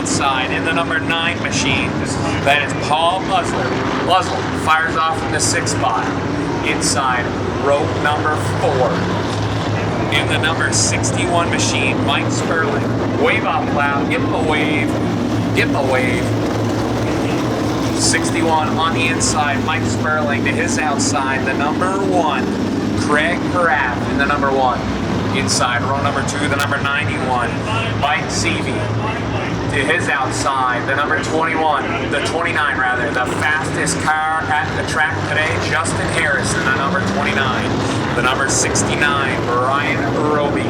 outside in the number 9 machine. That is Paul Muzzle. Muzzle fires off from the 6th spot. Inside, rope number 4. In the number 61 machine, Mike Sperling. Wave off loud, give him a wave. Give him a wave. 61 on the inside, Mike Sperling to his outside, the number 1, Craig Paraff in the number 1. Inside, row number 2, the number 91, Mike Seavey. To his outside, the number 21, the 29 rather, the fastest car at the track today, Justin Harris in the number 29. The number 69, Brian Roby.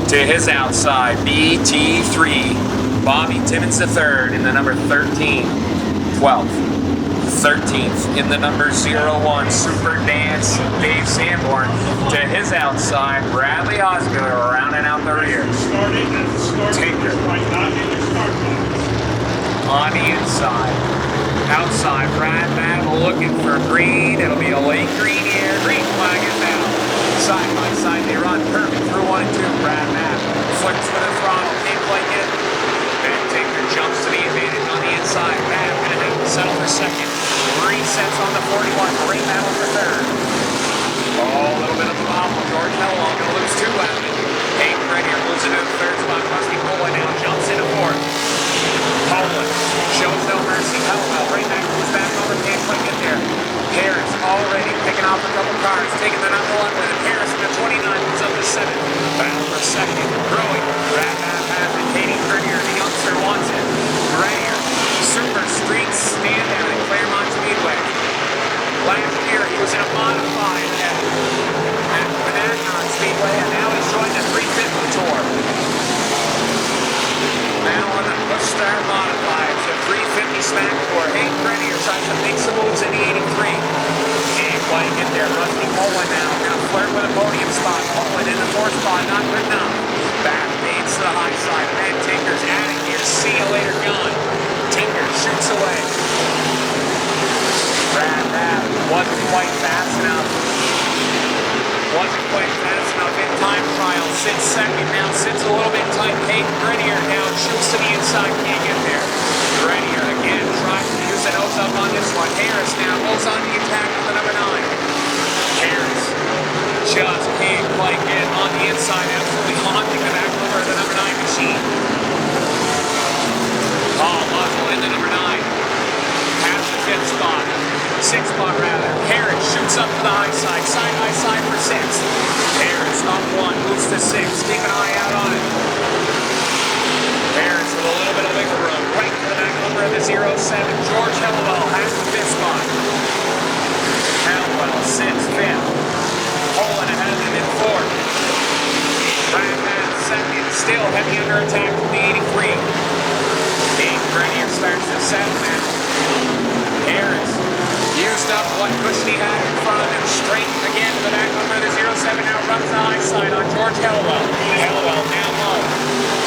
To his outside, BT3, Bobby Timmons III in the number 13, 12th. 13th in the number 01, Super Dance, Dave Sanborn. To his outside, Bradley Osgood rounding out the rear. Tinker. On the inside. Outside, Brad Battle looking for green. It'll be a late green here. Green flag is out. Side by side they run perfect through 1 and 2. Brad Battle flips with the throttle. Can't quite get it. Then Tinker jumps to the advantage on the inside. Brad gonna have to settle for second. Resets on the 41. Great battle for third. Oh, a little bit of the bobble. George Hellwell gonna lose 2 left. Hayden right here moves into the 3rd spot. Rusty Poland now jumps into 4th. Poland shows no mercy. Hellwell right back, moves back over. Can't quite get there. Harris already picking off a couple cars, taking the number 1 with it. Harris in the 29 moves up to 7th. Battle for 2nd. Growing. Brad Babb and Katie Grenier. The youngster wants it. Grenier. Super street standout at Claremont Speedway. Last year he was in a modified at Monadnock Speedway, and now he's joined the 350 tour. Now on the Push Star modified to 350 SMAC tour. Hayden Grenier tries to make some moves in the 83. Can't quite get there. Rusty Poland now gonna flirt with a podium spot. Poland in the 4th spot, not good enough. Back fades to the high side. Man, Tinker's adding here. See you later, gun. Tinker shoots away. Brad Babb wasn't quite fast enough. Wasn't quite fast enough in time trial. Sits second now. Sits a little bit tight. Hayden Grenier now shoots to the inside. Can't get there. Grenier again tries to use the nose up on this one. Harris now goes on the attack with the number 9. Harris just can't quite get on the inside. Absolutely haunting the back over the number 9 machine. Paul Muzzle in the number 9. Past the 5th spot. 6th spot rather. Harris shoots up to the high side. Side by side for 6th. Harris up 1. Moves to 6th. Keep an eye out on it. Harris with a little bit of wiggle room. Right to the back number of the 07. George Hellwell has the 5th spot. Hellwell sits 5th. Poland ahead of him in 4th. Brad Babb 2nd. Still heavy under attack from the 83. Hayden Grenier starts to settle now. Harris used up what cushion he had in front of him. Straight again to the back number of the 07. Now runs the high side on George Hellwell. Hellwell down low.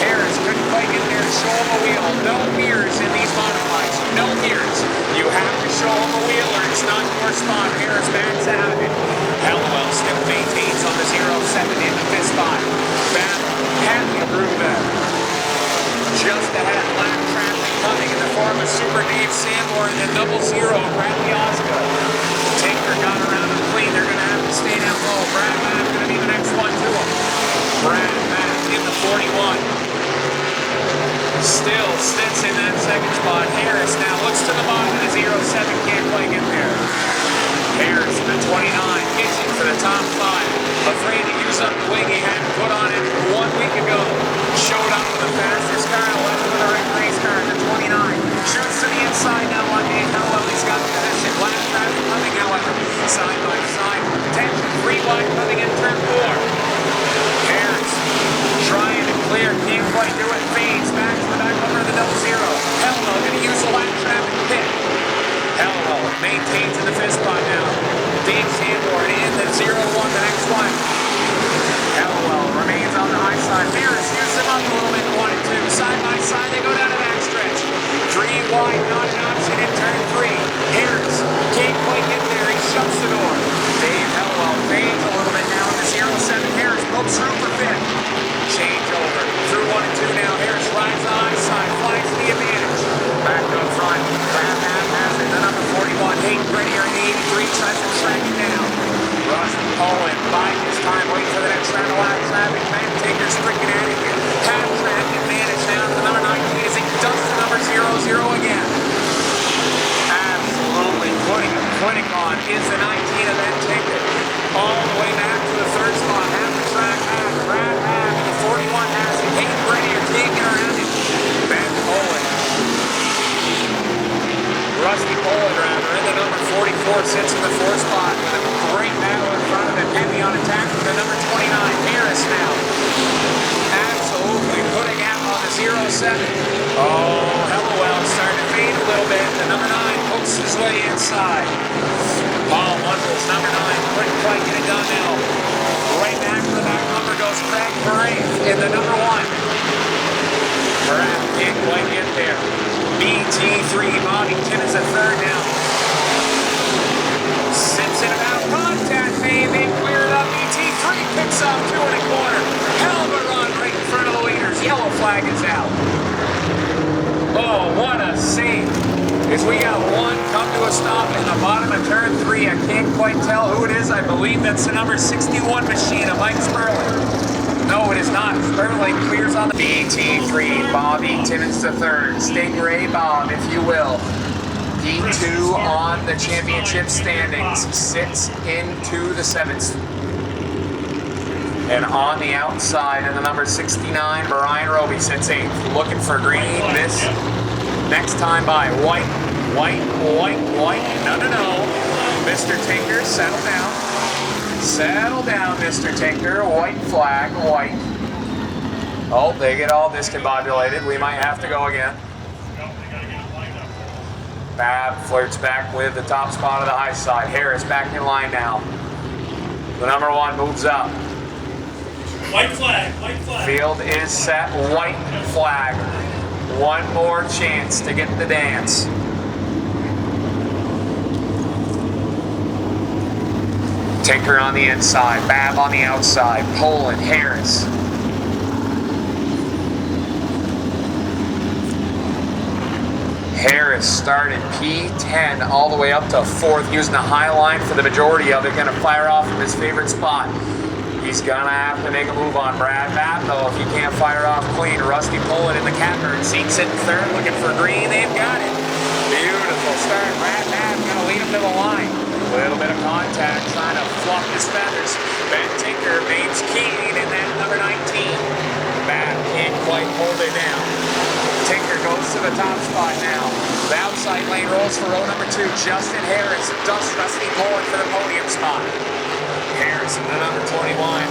Harris couldn't quite get there to show him a wheel. No mirrors in these modifieds. No mirrors. You have to show him a wheel or it's not your spot. Harris backs out of it. Hellwell still maintains on the 07 in the 5th spot. Battle had the groove there. Just ahead, black traffic coming in the form of Super Dave Sanborn and the 00, Bradley Osgood. Tinker got around him clean. They're going to have to stay down low. Brad Babb going to be the next one to him. Brad Babb in the 41. Still sits in that 2nd spot. Harris now looks to the bottom of the 07. Can't quite get there. Harris in the 29. Itching for the top 5. Afraid to use up the wing he had put on it 1 week ago. Showed up with the fastest car, left with a red race car in the 29. Shoots to the inside now on Dave Hellwell. He's got the position. Black traffic coming, however. Side by side. Attention, 3 wide coming in turn 4. Harris trying to clear. Can't quite do it. Fades back to the back over the 00. Hellwell going to use the black traffic pit. Hellwell maintains in the 5th spot now. Dave Sanborn in the 01, the next one. Hellwell remains on the high side. Harris used him up a little bit, 1 and 2. Side by side, they go down the back stretch. 3 wide, not an option in turn 3. Harris can't quite get there. He shuts the door. Dave Hellwell fades a little bit now. sits in the 4th spot with a great battle in front of him. Heavy on attack with the number 29, Harris now. Absolutely putting out on the 0-7. Oh, Hellowell starting to fade a little bit. The number 9 hooks his way inside. Paul Muzzles, number 9, couldn't quite get it done now. Right back to the back number goes Craig Murray in the number 1. Brad can't quite get there. BT3, Bobby Timmons a 3rd now. Sits in about contact, they clear it up. BT3 picks up 2 1/4. Hell of a run right in front of the leaders. Yellow flag is out. Oh, what a save. As we got 1 come to a stop in the bottom of turn 3. I can't quite tell who it is. I believe that's the number 61 machine of Mike Sperling. No, it is not. Sperling clears on the BT3, Bobby Timmons the 3rd. Stingray Bob, if you will. P2 on the championship standings. Sits into the 7th. And on the outside of the number 69, Brian Roby sits 8th. Looking for green. Miss. Next time by. White. No. Mr. Tinker, settle down. Settle down, Mr. Tinker. White flag, white. Oh, they get all discombobulated. We might have to go again. Bab flirts back with the top spot of the high side. Harris back in line now. The number 1 moves up. White flag, white flag. Field is set, white flag. 1 more chance to get the dance. Tinker on the inside, Bab on the outside, Poland, Harris. Harris started P10 all the way up to 4th, using the high line for the majority of it, gonna fire off from his favorite spot. He's gonna have to make a move on Brad Batt, though, if he can't fire off clean. Rusty Poland in the catbird seat, sitting 3rd, looking for green. They've got it. Beautiful start. Brad Batt gonna lead him to the line. A little bit of contact, trying to fluff his feathers. Ben Tinker, Bates Keane in that number 19. Batt can't quite hold it down. Tinker goes to the top spot now. The outside lane rolls for row number 2. Justin Harris dusts Rusty Poland for the podium spot. Harris in the number 21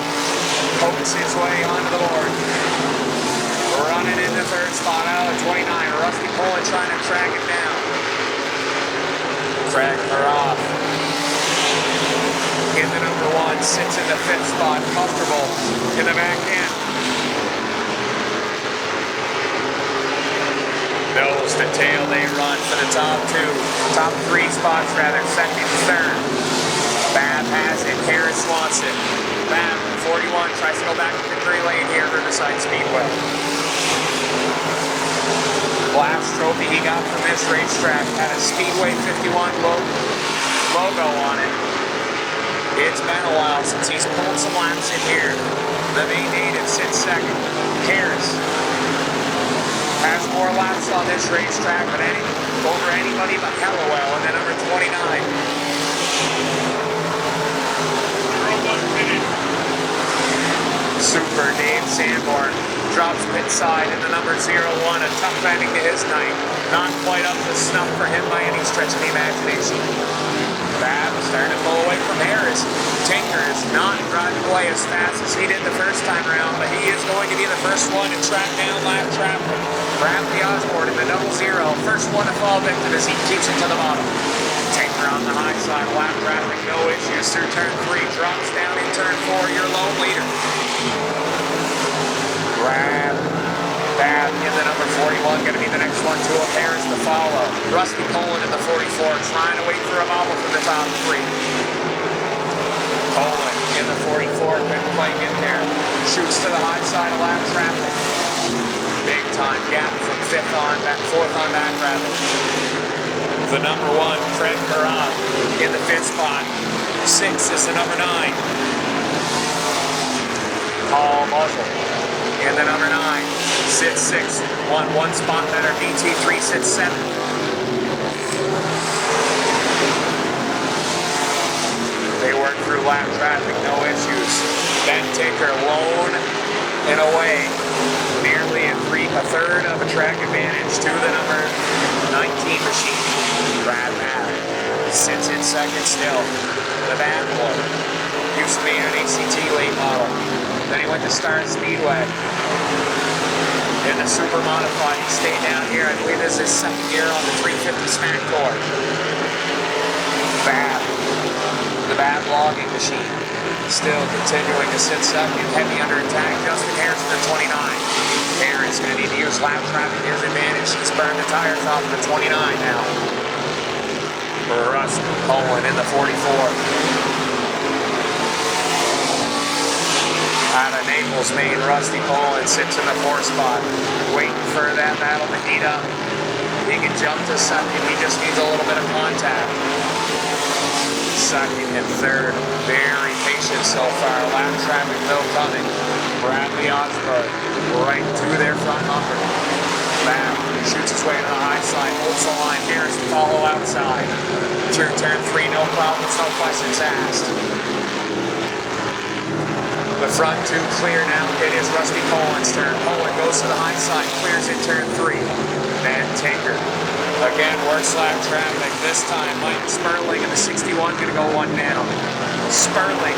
pokes his way onto the board. Running in the 3rd spot out of 29. Rusty Poland trying to track him down. Craig Murray in the number 1, sits in the 5th spot, comfortable in the back end. Nose to tail, they run for the top 3 spots rather, 2nd and 3rd. Bab has it, Harris wants it. Bab, 41, tries to go back to victory lane here, Riverside Speedway. Last trophy he got from this racetrack had a Speedway 51 logo on it. It's been a while since he's pulled some laps in here. The main native sits 2nd. Harris has more laps on this racetrack than over anybody but Hellowell in the number 29. Super Dave Sanborn drops pit side in the number 01. A tough ending to his night. Not quite up to snuff for him by any stretch of the imagination. Bab starting to pull away from Harris. Tinker is not driving away as fast as he did the first time around, but he is going to be the first one to track down lap traffic. Bradley Osborne in the 00. First one to fall victim as he keeps it to the bottom. Tinker on the high side, lap traffic, no issues through turn 3. Drops down in turn 4, your lone leader. Bab in the number 41, going to be the next one to Harris to follow. Rusty Poland in the 44, trying to wait for a bobble from the top 3. Poland in the 44, couldn't quite get there. Shoots to the high side of lap traffic. Big time gap from 4th on back rather. The number 1, Craig Murray in the 5th spot. 6 is the number 9. Paul Muzzle in the number 9. Sits 6th. One spot better. BT3 sits 7th. They work through lap traffic, no issues. Ben Tinker lone and away. Nearly in a third of a track advantage to the number 19 machine. Brad Matt sits in second still. The bad boy used to be an ACT late model. Then he went to Star Speedway. In the super modified, he stayed down here. I believe this is his second year on the 350 SMAC tour. The bad logging machine. Still continuing to sit second, heavy under attack. Justin Harris for 29. Harris going to need to use lap traffic to his advantage. He's burned the tires off of the 29 now. Rusty Poland in the 44. Out of Naples, Maine, Rusty Poland sits in the 4th spot, waiting for that battle to heat up. He can jump to second. He just needs a little bit of contact. Second and third, very patient so far. Lap traffic though coming. Bradley Osborne right to their front bumper. Bam, shoots his way to the high side, holds the line. Harris to follow outside. Through turn 3, no problems, no questions asked. The front 2 clear now. It is Rusty Poland's turn. Poland goes to the high side, clears in turn 3. Van Tinker again works lap traffic. This time, Mike Sperling in the 61 going to go 1 down. Sperling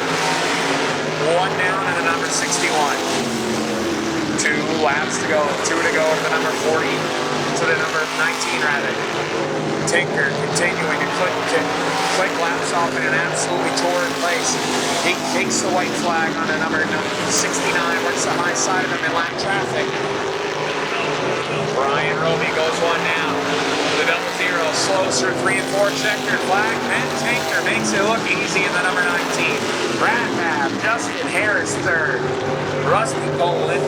1 down and the number 61. 2 laps to go. 2 to go to the number 40. To the number 19 rather. Tinker continuing to click laps off in an absolutely torrid place. He takes the white flag on the number 69, works the high side of him in lap traffic. Brian Roby goes 1 down. The 00 slows through 3 and 4, checkered flag. Van Tinker makes it look easy in the number 19. Brad Babb, Justin Harris 3rd. Rusty Poland,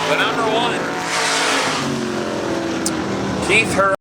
the number 1. Keith Hurd.